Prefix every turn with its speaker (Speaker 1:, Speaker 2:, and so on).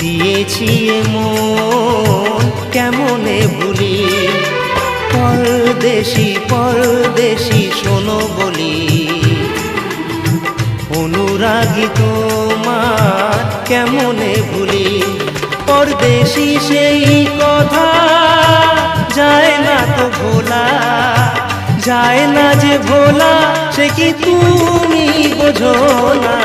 Speaker 1: দিয়েছি মন কেমনে ভুলি, পরদেশি পরদেশি শোনো বলি, অনুরাগী তোমার কেমনে ভুলি। পরদেশি সেই কথা যায় না তো ভোলা, যায় না যে ভোলা, সে কি তুমি বোঝো না।